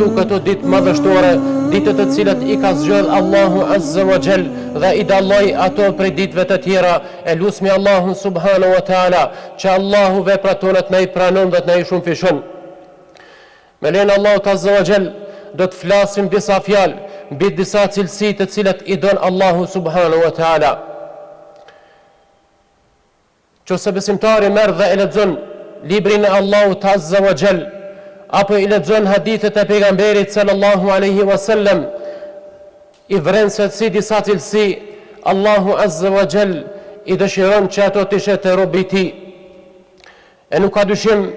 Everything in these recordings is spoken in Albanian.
përfitu këto ditë madhështore, ditët të cilat i ka zgjedh Allahu Azza wa Jall dhe i dalloi ato prej ditëve të tjera. E lusmi Allahun subhanahu wa taala që Allahu veprat tona të na i pranon dhe të na i shumëfishon. Me lenin Allahut Azza wa Jall do të flasim disa fjalë mbi disa cilësi të cilat i don Allahu subhanahu wa taala. Qose besimtari merr dhe e lexon librin e Allahut Azza wa Jall apo i lexon hadithet e pejgamberit sallallahu alaihi wasallam, i vren se si disa cilësi Allahu Azza wa Jall i dëshiron që ato të ishe të robi ti. E nuk ka dyshim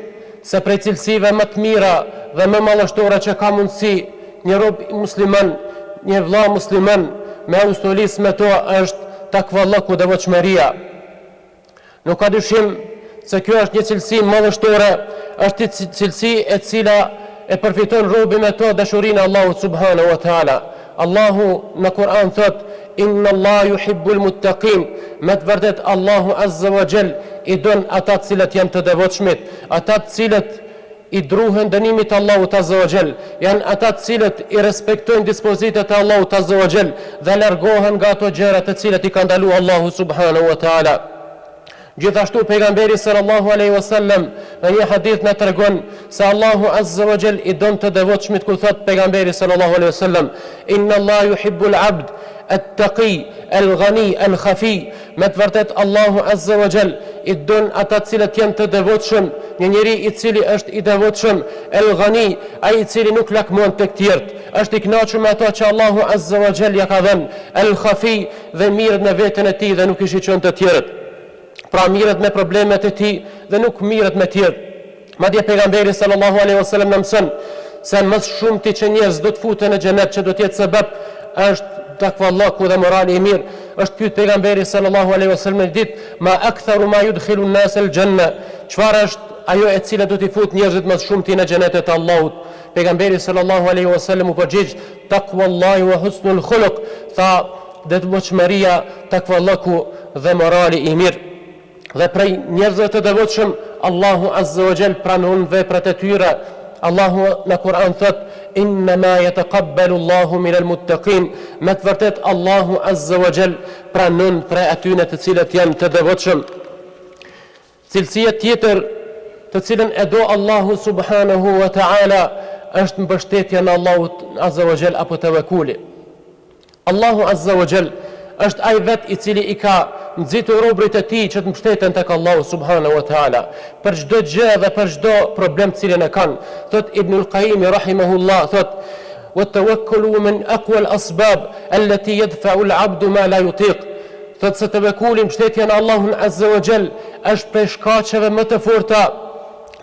se prej cilësive më të mira dhe më madhështore që ka mundësi një rob musliman, një vëlla musliman me ustolis me to është takvallaku dhe devotshmëria. Nuk ka dyshim se kjo është një cilësi madhështore, është cilësi e cila e përfiton robi me to dashurinë e Allahut subhanahu wa taala. Allahu në Kur'an thot: Inna Allah yuhibbul muttaqin. Me të vërtet Allahu Azza wa Jall i don ata të cilët janë të devotshmit, ata të cilët i druhen dënimit të Allahut Azza wa Jall, janë ata të cilët i respektojnë dispozitat e Allahut Azza wa Jall dhe largohen nga ato gjëra të cilat i ka ndaluar Allahu subhanahu wa taala. Gjithashtu pejgamberi sallallahu alaihi wasallam në një hadith na tregon se Allahu Azza wa Jall i don të devotshmit, kur thot pejgamberi sallallahu alaihi wasallam: Inna Allah yuhibbul abd at-taqi al-ghani al-khafi. Me të vërtet Allahu Azza wa Jall i don ata të cilët janë të devotshëm, një njeri i cili është i devotshëm, el-ghani, ai i cili nuk lakmon tek tjerët, është i kënaqur me ato që Allahu Azza wa Jall ja ka dhënë, el-khafi, dhe mirët në veten e tij dhe nuk i shiqon të tjerët. Pra mirët me problemet e tij dhe nuk mirët me tjerët. Madje pejgamberi sallallahu alaihi wasallam na mëson se më shumti që njerëz do të futen në xhenet, që do të jetë sebeb, është takvallaku dhe morali i mirë. Është pyet pejgamberi sallallahu alaihi wasallam në ditë: Ma aktharu ma yudkhilu an-nas al-janna. Çfarë është ajo e cila do t'i fut njerëzit më shumti në xhenetet e Allahut? Pejgamberi sallallahu alaihi wasallam u përgjigj: Taqwallahi wa husnul khuluq. Tha: devotshmëria, takvallaku dhe morali i mirë. Dhe prej njerëzve të devotshëm Allahu Azza wa Jall pranon veprat e tyre. Allahu në Kur'an thot: Innama yataqabbalu Allahu minal muttaqin. Me të vërtet Allahu Azza wa Jall pranon prej atyre të cilët janë të devotshëm. Cilësia tjetër të cilën e do Allahu subhanahu wa ta'ala është mbështetja në Allahut Azza wa Jall apo tawakuli. Allahu Azza wa Jall është ai vet i cili i ka nxitur robërit e tij që të mbështeten tek Allahu subhanahu wa taala për çdo gjë dhe për çdo problem të cilën e kanë. Thot Ibnul Qayyim rahimahullah, thot: "Wa tawakkulu min aqwa al-asbab allati yadfa'u al-'abdu ma la yutiq." Thot se tawakkuli, mbështetja në Allahun Azza wa Jall, është prej shkaqeve më të forta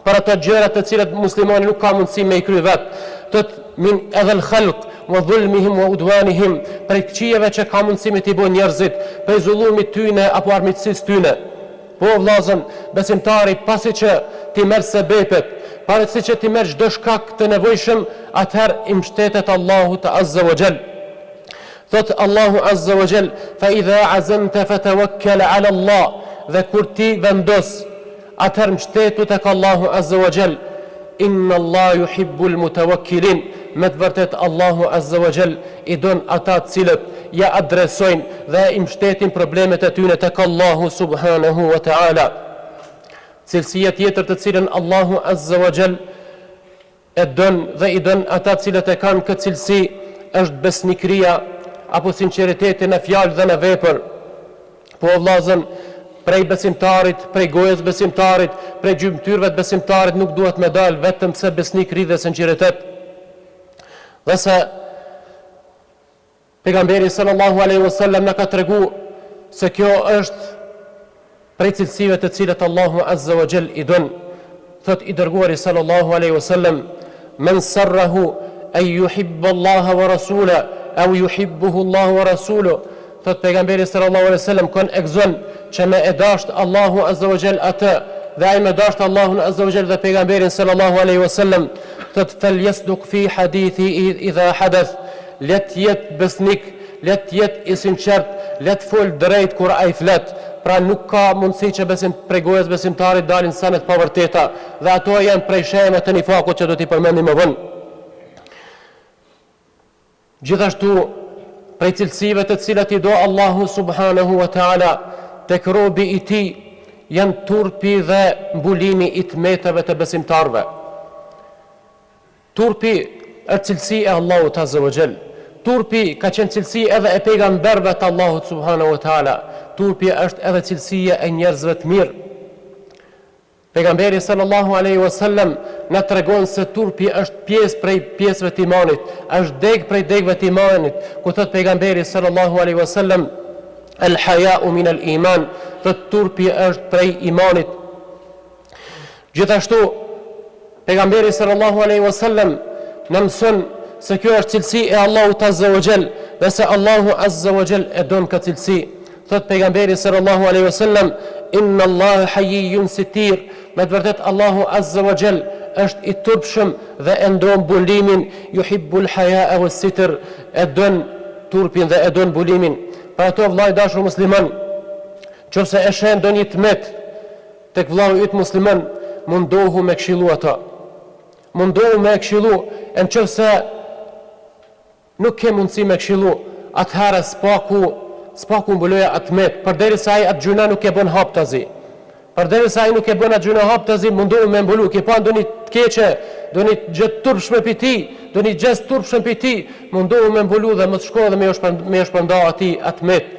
për ato gjëra të cilat muslimani nuk ka mundësi me i kry vet. Thot: "Min adha al-khalq wa dhulmihim wa udwanihim." Prej këqijeve që ka mundësi me t'i bën njerëzit, prej zullumit tyne apo armiqësisë tyne. Po vllazën, besimtari pasi që ti merr sebepet, pasi që ti merr çdo shkak të nevojshëm, atëherë i mbështetet Allahut Azza wa Jall. Thot Allahu Azza wa Jall: "Fa idha azamta fatawakkal 'ala Allah." Dhe kur ti vendos, atëherë mbështetu tek Allahu Azza wa Jall. Inna Allah yuhibbul mutawakkilin. Me të vërtet Allahu Azza wa Jall i don ata të cilët ja adresojnë dhe i mbështetin problemet e tyre tek Allahu subhanahu wa ta'ala. Cilësia tjetër të cilën Allahu Azza wa Jall e don dhe i don ata të cilët e kanë këtë cilësi është besnikëria apo sinqeriteti në fjalë dhe në vepër. Po vllazën, prej besimtarit, prej gojës besimtarit, prej gjymtyrëve të besimtarit nuk duhet me dalë vetëm se besnikëri dhe sinqeritet. Dhe se pejgamberi sallallahu alaihi wasallam na ka tregu se kjo është prej cilësive të cilat Allahu Azza wa Jall i don. Thot i dërguari sallallahu alaihi wasallam: "Men sarrahu an yuhibba Allah wa rasula aw yuhibbuhu Allah wa rasuluhu." Thot pejgamberi sallallahu alaihi wasallam: "Kon egzon që me e dasht Allahu Azza wa Jall atë dhe ai me dasht Allahun Azza wa Jall dhe pejgamberin sallallahu alaihi wasallam." Thot: "Falyasduq fi hadithi idha hadath." Let jet besnik, let jet i sinqert, let fol drejt kur ai flet. Pra nuk ka mundësi që prej gojës besimtarit dalin sanet pa vërteta, dhe ato janë prej shemeve të nifakut që do t'i përmendim më vonë. Gjithashtu, prej cilësive të cilat I do Allahu subhanahu wa ta'ala tek robi I tij janë turpi dhe mbulimi I tmetave të besimtarve. Turpi është cilësi e Allahut azza wa jall. Turpi ka qenë cilësi edhe e pejgamberëve të Allahut subhanahu wa ta'ala. Turpi është edhe cilësia e njerëzve të mirë. Pejgamberi sallallahu alaihi wasallam na tregon se turpi është pjesë prej pjesëve të imanit, është deg prej degëve të imanit, ku thot pejgamberi sallallahu alaihi wasallam el haya'u min al iman, thot turpi është prej imanit. Gjithashtu pejgamberi sallallahu alaihi wasallam na mëson se kjo është cilësi e Allahut azza wa jall, dhe se Allahu azza wa jall e don këtë cilësi. Thot pejgamberi sallallahu alaihi wasallam inna Allah hayyun sitir, me të vërtet Allahu azza wa jall është I turpshëm dhe e ndon bulimin, yuhibbul haya'a was sitr, e don turpin dhe e don bulimin. Për ato vllai dashur musliman, nëse e shën ndonjë tmet tek vllau yt musliman, mundohu me këshillu ata. Mundohu me këshillu, nëse nuk ke mundësi me këshillu, atëherë spaku mbuloja atë met, përderisa ai atë gjuna nuk e bën hap tazi. Përderisa ai nuk e bën atë gjuna hap tazi, mundohu me mbulu. Ke pa ndonjë të keqe, ndonjë gjë turpshme pi ti, ndonjë gjest turpshëm pi ti, mundohu me mbulu dhe mos shko dhe me shpërnda atij atë met.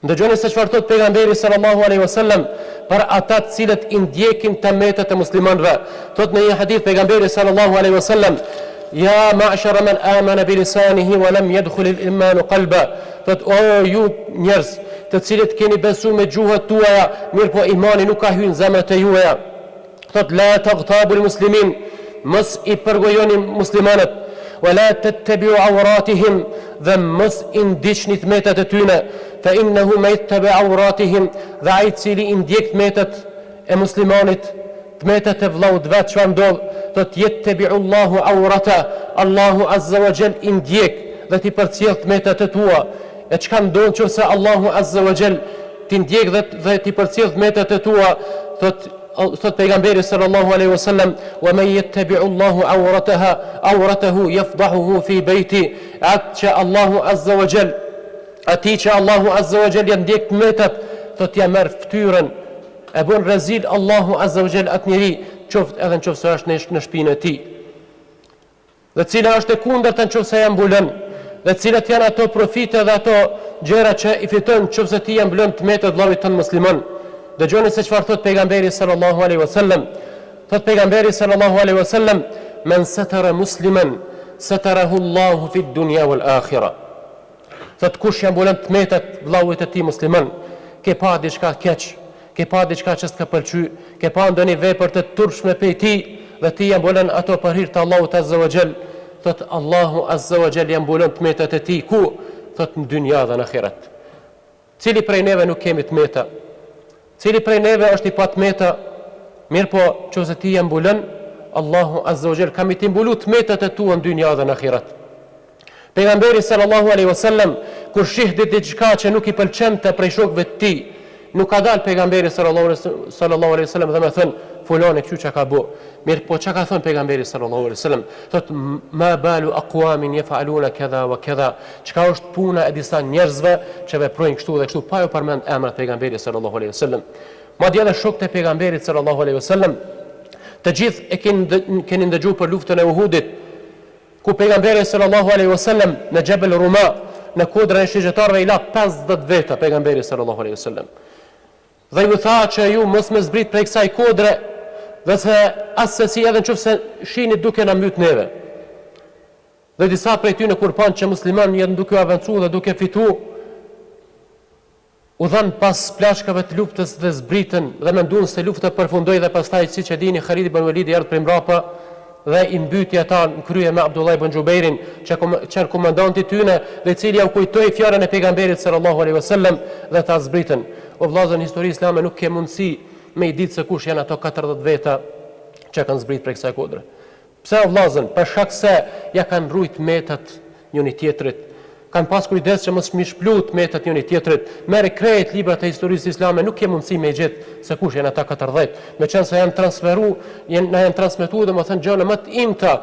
Ndëgjoni se çfarë thot pejgamberi sallallahu alaihi wasallam për ata të cilët I ndjekin tëmetet e muslimanëve. Thot në një hadith pejgamberi sallallahu alaihi wasallam: "Ya ma'shara man amana bi lisanihi wa lam yadkhul al-iman qalba." Thot o ju njerëz, të cilët keni besuar me gjuhët tuaja, mirë po imani nuk ka hyrë në zemrat e juaja. Thot la taghtabu al-muslimin, mos I përgojoni muslimanët, wa la tattabi'u awratihim, dhe mos I ndiqni tmetat e tyre, fa innahu ma yattabi awratihim, dhe ai I cili I ndjek tmetat e muslimanit, tmetat e vllaut vet, çfarë ndodh? Thot yattabi'u Allahu awrata, Allahu azza wa jall I ndjek dhe ti përcjell tmetat e tua. E çka ndodh nëse Allahu azza wa jall ti ndjek dhe ti përcjell tmetat e tua? Thot pejgamberi sallallahu alaihi wasallam: "Wa man yattabi'u Allahu awratahu yafdahuhu fi bayti." Atë Allahu azza wa jall, atij që Allahu azza wa jall ndjek tmetat, thot ja merr fytyrën, e bën rezil Allahu azza wa jall atë njeri, qoftë edhe nëse është në shtëpinë e tij. Dhe cila është e kundërta nëse ja mbulon, dhe cilat janë ato profite dhe ato gjëra që I fiton nëse ti ja mbulon tmetat vllavit tënd musliman. Dëgjoni se çfarë thot pejgamberi sallallahu alaihi wasallam. Thot pejgamberi sallallahu alaihi wasallam: "Man satara musliman satarahu Allahu fi dunya wal akhirah." Thot kush ja mbulon tmetat vllavit të tij musliman, ke pa diçka keq, ke pa diçka që s'ka pëlqy, ke pa ndonjë vepër të turpshme prej tij dhe ti ja mbulon ato për hir të Allahut azza wa jall, thot Allahu azza wa jall ja mbulon tmetat e tij ku? Thot në dynja dhe në ahiret. Cili prej neve nuk kemi tmeta? Cili prej neve është I pa tmeta? Mirë po, nëse ti ja mbulon, Allahu azza wa jall kam I ti mbulu tmetat e tua në dynja dhe në ahiret. Pejgamberi sallallahu alaihi wasallam kur shihdi diçka që nuk I pëlqente prej shokëve të tij, nuk ka dalë pejgamberi sallallahu alaihi wasallam dhe më thon fulani kështu çka ka bë. Mirë po çka ka thon pejgamberi sallallahu alaihi wasallam? Thot ma balu aqwamin yaf'aluna kadha wa kadha. Çka është puna e disa njerëzve që veprojnë kështu dhe kështu, pa ju përmend emrat e pejgamberit sallallahu alaihi wasallam. Madje edhe shokët e pejgamberit sallallahu alaihi wasallam, të gjithë e keni ndëgjuar për luftën e Uhudit, ku pejgamberi sallallahu alaihi wasallam në Jabal Ruma, në kodrën e shigjetarëve I la 50 veta pejgamberi sallallahu alaihi wasallam. Dhe ju tha që ju mos më zbrit prej kësaj kodre, dhe se asesi edhe nëse shihni duke na mbyt neve. Dhe disa prej tyre kur pan që musliman janë duke avancu dhe duke fitu, u dhan pas plashkave të luftës dhe zbritën dhe menduan se lufta përfundoi dhe pastaj siç e dini Khalid ibn Walid erdhi prej mbrapa dhe I mbyti ata në krye me Abdullah ibn Jubairin, që qenë komandanti I tyre, dhe I cili ja u kujtoi fjalën e pejgamberit sallallahu alaihi wasallam dhe ta zbritën. O vllazën, histori islame nuk ke mundësi me I ditë se kush janë ato 40 veta që kanë zbrit prej kësaj kodre. Pse o vllazën? Për shkak se ja kanë rujt metat njëri tjetrit, kanë pas kujdes që mos mishplut metat njëri tjetrit. Merr krejt librat e historisë islame, nuk ke mundësi me gjetë se kush janë ata 40, meqense janë transmetuar domethënë gjëra më të imta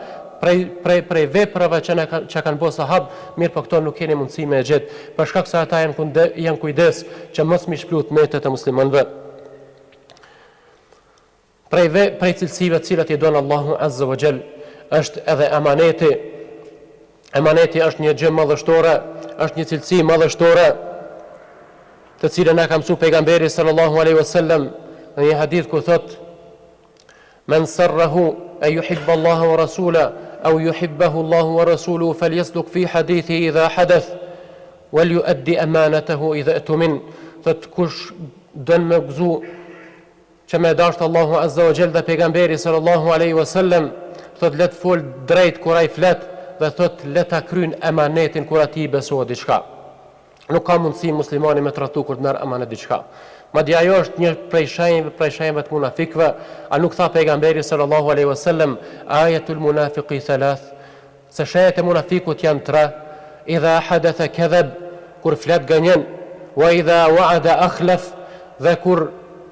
prej veprave që kanë bërë sahabë, mirë po këto nuk keni mundësi me e gjetë, për shkak se ata janë kujdes që mos mi shplut metet e muslimanëve. Prej cilësive të cilat i don Allahu Azza wa Jall është edhe amaneti. Amaneti është një gjë madhështore, është një cilësi madhështore, të cilën na ka mësuar pejgamberi sallallahu alaihi wasallam në një hadith ku thot: "Men sarrahu an yuhibba Allaha wa rasula aw yuhibbahu Allahu wa rasuluhu falyasduq fi hadithi idha hadath wal yuaddi amanatahu idha atumin." Thot kush don me gëzu që me dashtë Allahu Azza wa Jall dhe pejgamberi sallallahu alaihi wasallam, thot let fol drejt kur ai flet dhe thot let ta kryen emanetin kur ati besohet diçka. Nuk ka mundësi muslimani me tratu kur të merr emanet diçka. Madje ajo është një prej shenjave të munafikëve, a nuk tha pejgamberi sallallahu alaihi wasallam ayatul munafiqi thalath, se shenjat e munafikut janë tre: idha hadatha kadhab, kur flet gënjen, wa idha wa'ada akhlaf, dhe kur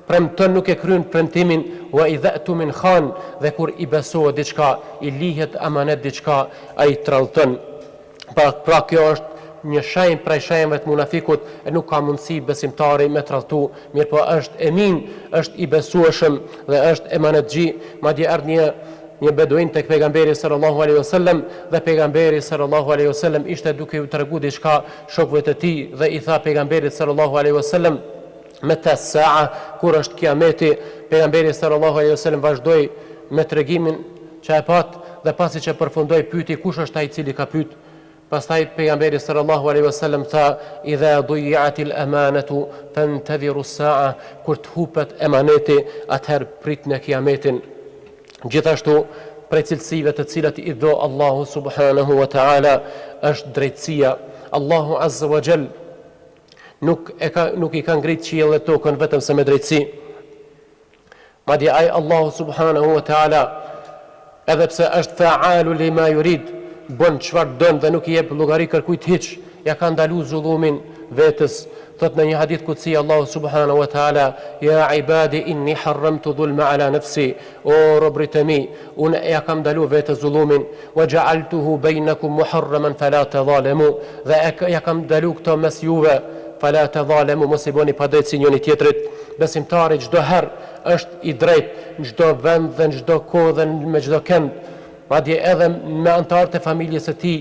premton nuk e kryen premtimin, wa idha atumin khan, dhe kur i besohet diçka, i lihet amanet diçka, ai trallton. Pra kjo është një shenjë prej shenjave të munafikut, e nuk ka mundësi besimtari me tralltu, mirë po është emin, është i besueshëm dhe është emanetxhi. Madje erdhi një beduin tek pejgamberi sallallahu alaihi wasallam dhe pejgamberi sallallahu alaihi wasallam ishte duke u treguar diçka shokëve të tij dhe i tha pejgamberit sallallahu alaihi wasallam: "Meta as-sa'a", kur është kiameti? Pejgamberi sallallahu alaihi wasallam vazhdoi me tregimin që e pat dhe pasi që përfundoi pyeti kush është ai i cili ka pyet. Pastaj pejgamberi sallallahu alaihi wasallam tha: "Idha duyi'atil amanatu fantadhiru as-sa'a", kur të hupet emaneti, atëherë pritni kiametin. Gjithashtu prej cilësive të cilat i do Allahu subhanahu wa ta'ala është drejtësia. Allahu Azza wa Jall nuk i ka ngrit qiellin dhe tokën vetëm se me drejtësi. Madje ai Allahu subhanahu wa ta'ala, edhe pse është fa'alu lima yurid, bën çfarë don dhe nuk i jep llogari kërkujt hiç, ja ka ndaluar zullumin vetes. Thot në një hadith kutsi Allahu subhanahu wa ta'ala: "Ya ibadi inni harramtu dhulma ala nafsi", o robrit e mi, unë ja kam ndaluar vetes zullumin, wa ja'altuhu bainakum muharraman fala tadhalamu, dhe ja kam ndaluar këto mes juve, fala tadhalamu, mos i bëni padrejtësi njëri tjetrit. Besimtari çdo herë është i drejtë në çdo vend dhe në çdo kohë dhe me çdo kënd. Madje edhe me anëtarët e familjes së tij,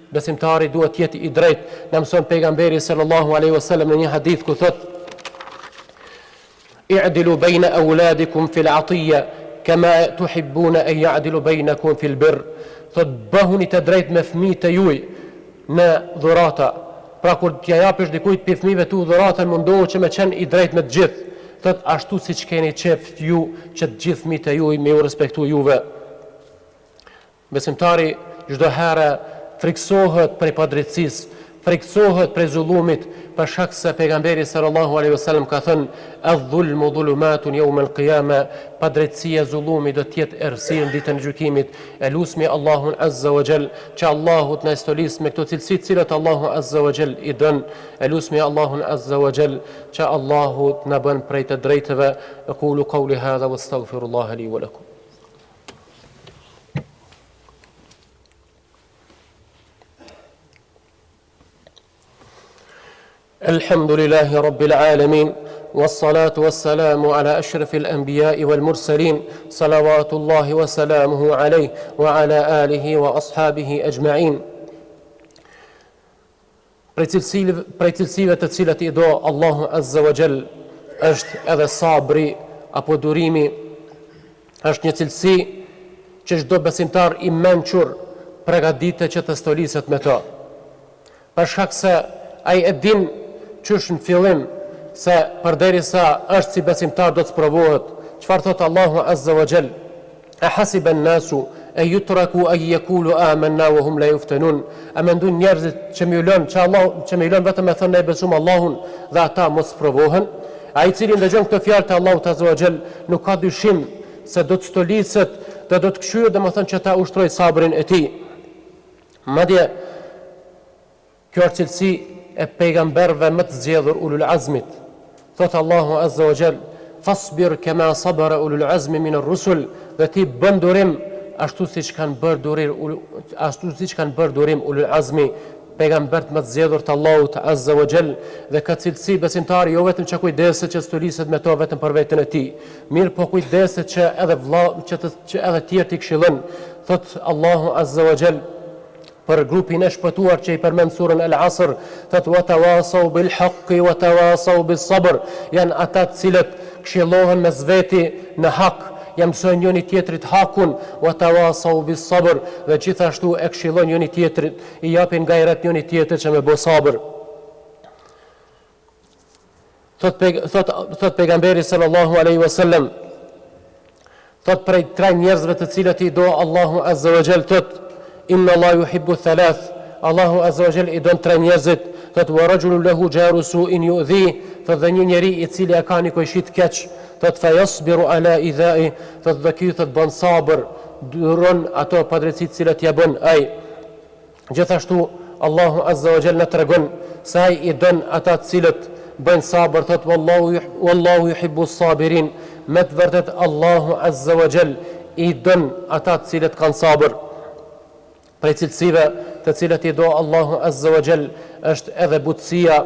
besimtari duhet të jetë i drejtë. Na mëson pejgamberi sallallahu alaihi wasallam në një hadith ku thot: "I'dilu bayna awladikum fil 'atiyya kama tuhibbuna an ya'dilu baynakum fil birr." Thot bëhuni të drejtë me fëmijët e juaj në dhurata. Pra kur t'ja japësh dikujt pi fëmijëve tu dhuratën, mundohu që me qenë i drejtë me të gjithë. Thot ashtu siç keni qef ju që të gjithë fëmijët e juaj me u respektu juve. Besimtari çdo herë friksohet prej padrejtësisë, friksohet prej zullumit, për shkak se pejgamberi sallallahu alaihi wasallam ka thënë: "Adh-dhulmu dhulumatun yawm al-qiyama", padrejtësia, zullumi do të jetë errësirë në ditën e gjykimit. Elusmi Allahun Azza wa Jall që Allahu të na stolis me këto cilësi të cilat Allahu Azza wa Jall i don. Elusmi Allahun Azza wa Jall që Allahu të na bën prej të drejtëve. Aqulu qawli hadha wastaghfirullaha li wa lakum. الحمد لله رب العالمين والصلاة والسلام على أشرف الأنبياء والمرسلين صلوات الله وسلامه عليه وعلى آله وأصحابه أجمعين. Prej cilësive të cilat i do Allahu Azza wa Jall është edhe sabri apo durimi. Është një cilësi që çdo besimtar i mençur përgatitet që të stoliset me to. Për shkak se ai e din qysh në fillim se përderisa është si besimtar do të provohet. Çfarë thot Allahu Azza wa Jall? "A hasiba an-nasu an yutraku an yaqulu amanna wa hum la yuftanun", a mendojnë njerëzit që më lën vetëm me thënë ne besojmë Allahun dhe ata mos provohen? Ai i cili ndëgjon këtë fjalë të Allahut Azza wa Jall nuk ka dyshim se do të stoliset dhe do të këshyret, domethënë që ta ushtroj sabrin e tij. Madje kjo është cilësi e pejgamberëve më të zgjedhur, ulul azmit. Thot Allahu Azza wa Jall: "Fasbir kama sabara ulul azmi min ar-rusul", dhe ti bën durim ashtu siç kanë bërë durim ulul azmi, pejgambert më të zgjedhur të Allahut Azza wa Jall, dhe ka cilësi besimtari jo vetëm që kujdeset që stuliset me to vetëm për veten e tij, mirë po kujdeset që edhe tjerë t'i këshillon. Thot Allahu Azza wa Jall për grupin e shpëtuar që i përmend surën Al-Asr, thot wa tawasaw bil haqqi wa tawasaw bis sabr, janë ata të cilët këshillohen mes veti në hak, ja mësojnë njëri tjetrit hakun, wa tawasaw bis sabr, dhe gjithashtu e këshillojnë njëri tjetrit, i japin gajret njëri tjetrit që me bë sabër. Thot pejgamberi sallallahu alaihi wasallam, thot prej 3 njerëzve të cilët i do Allahu Azza wa Jall, thot inna Allah yuhibbu thalath, Allahu Azza wa Jall i don 3 njerëzit, thot wa rajulun lahu jaru su'in yu'dhi, thot dhe një njeri i cili e ka një kujshit keq, thot fa yasbiru ala idha'i, thot dhe ky thot bën sabër, duron ato padrejtësitë cilat ja bën ai. Gjithashtu Allahu Azza wa Jall na tregon se ai i don ata të cilët bëjnë sabër, thot wallahu yuhibbu as-sabirin, me të vërtet Allahu Azza wa Jall i don ata të cilët kanë sabër. Prej cilësive të cilët i do Allahu Azza wa Jall është edhe butësia.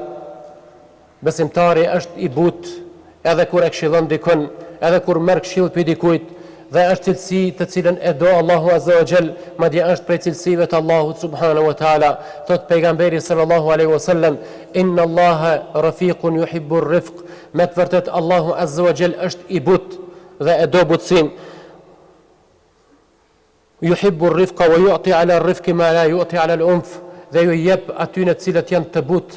Besimtari është i butë edhe kur e këshillon dikon, edhe kur merr këshill prej dikujt, dhe është cilësi të cilën e do Allahu Azza wa Jall, madje është prej cilësive të Allahut subhanahu wa taala. Thot pejgamberi sallallahu alaihi wasallam, inna Allaha rafiqun yuhibbu ar-rifq, me të vërtet Allahu Azza wa Jall është i butë dhe e do butësinë. Yuhibbu ar-rifqa wa yu'ti 'ala ar-rifqi ma la yu'ti 'ala al-unf, dhe ju jep atyre të cilët janë të butë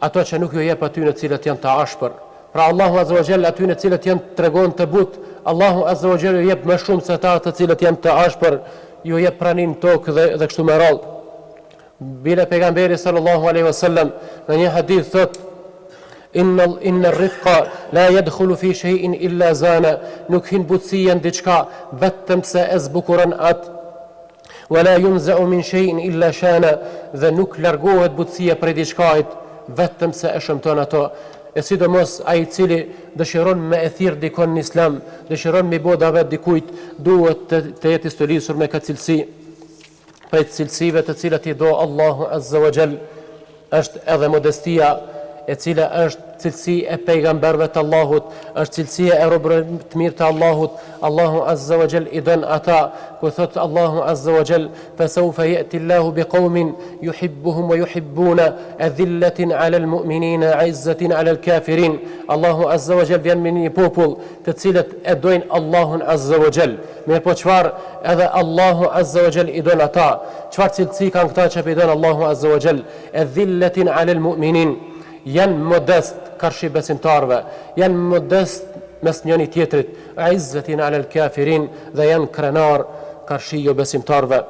ato që nuk ju jep atyre të cilët janë të ashpër. Pra Allahu Azza wa Jall atyre të cilët janë tregon të butë, Allahu Azza wa Jall ju jep më shumë se ata të cilët janë të ashpër, ju jep pranin tokë dhe kështu me radhë. Bile pejgamberi sallallahu alaihi wasallam në një hadith thot, inna ar-rifqa la yadkhulu fi shay'in illa zana, nuk hin butësia në diçka vetëm se e zbukuron atë, wala yunza'u min shay'in illa shana, dhe nuk largohet butësia prej diçkait vetëm se e shëmton ato. E sidomos ai i cili dëshiron me e thirr dikon në islam, dëshiron me bë davet dikujt, duhet të jetë i stolisur me këtë cilësi. Prej cilësive të cilat i do Allahu Azza wa Jall është edhe modestia, e cila është cilësi e pejgamberëve të Allahut, është cilësia e robërve të mirë të Allahut. Allahu Azza wa Jall i don ata, ku thot Allahu Azza wa Jall, fa sawfa ya'ti Allahu biqaumin yuhibbuhum wa yuhibbuna adhillatin 'ala al-mu'minina 'izzatin 'ala al-kafirin. Allahu Azza wa Jall vjen me një popull të cilët e dojnë Allahun Azza wa Jall. Mirë po çfarë? Edhe Allahu Azza wa Jall i don ata. Çfarë cilësi kanë këta që i don Allahu Azza wa Jall? Adhillatin 'ala al-mu'minin, janë modest karshi besimtarve, janë modest mes njëri tjetrit, izzetin ala al-kafirin, dhe janë krenar karshi jo besimtarve.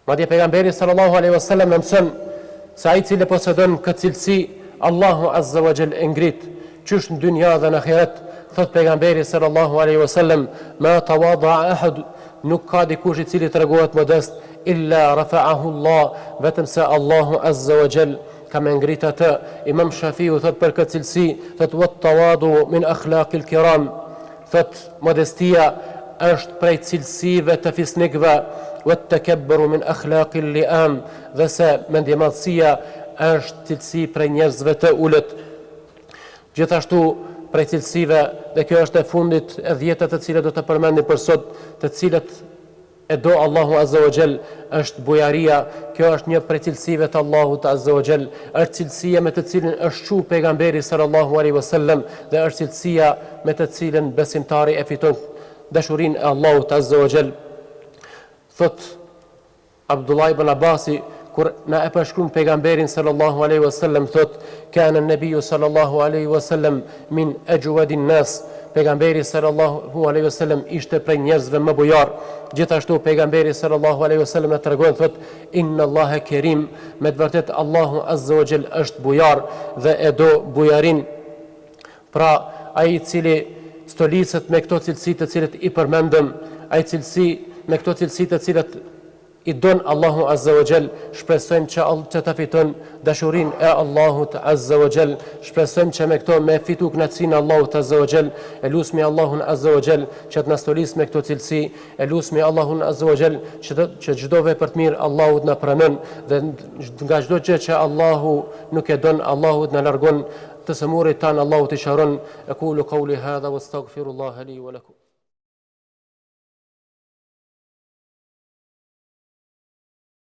Madje pejgamberi sallallahu alaihi wasallam na mëson se ai i cili posedon këtë cilësi, Allahu Azza wa Jall e ngrit qysh në dynja dhe në ahiret. Thot pejgamberi sallallahu alaihi wasallam, ma tawada'a ahad, nuk ka dikush i cili tregohet modest illa rafa'ahu Allah, vetëm se Allahu Azza wa Jall ka me ngrit atë. Imam Shafiu thot për këtë cilësi, thot wat tawadu min akhlaqil kiram, thot modestia është prej cilësive të fisnikëve, wat takabburu min akhlaqil li'am, dhe se mendjemadhësia është cilësi prej njerëzve të ulët. Gjithashtu prej cilësive, dhe kjo është e fundit e 10 të cilat do të përmendim për sot, të cilat e do Allahu Azza wa Jall, është bujaria. Kjo është një prej cilësive të Allahut Azza wa Jall, është cilësia me të cilën është shu pejgamberi sallallahu alaihi wasallam, dhe është cilësia me të cilën besimtari e fiton dashurinë e Allahut Azza wa Jall. Thot Abdullah ibn Abasi, kur na e përshkruan pejgamberin sallallahu alaihi wasallam, thot kana an-nabiy sallallahu alaihi wasallam min ajwadin nas, pejgamberi sallallahu alaihi wasallam ishte prej njerëzve më bujar. Gjithashtu pejgamberi sallallahu alaihi wasallam na tregon, thot inna Allaha kerim, me të vërtet Allahu Azza wa Jall është bujar dhe e do bujarin. Pra ai i cili stoliset me këto cilësi të cilat i përmendëm, ai cilësi me këto cilësi të cilat i don Allahu Azza wa Jall, shpresojmë që të fiton dashurinë e Allahut Azza wa Jall, shpresojmë që me këto me fitu kënaqësinë e Allahut Azza wa Jall, e lusmi Allahun Azza wa Jall që të na stolis me këto cilësi, e lusmi Allahun Azza wa Jall që çdo vepër të mirë Allahu na pranon dhe nga çdo gjë që Allahu nuk e don, Allahu na largon të sëmurit tanë, Allahu të sharon. Aqulu qawli hadha wastaghfirullaha li wa lakum.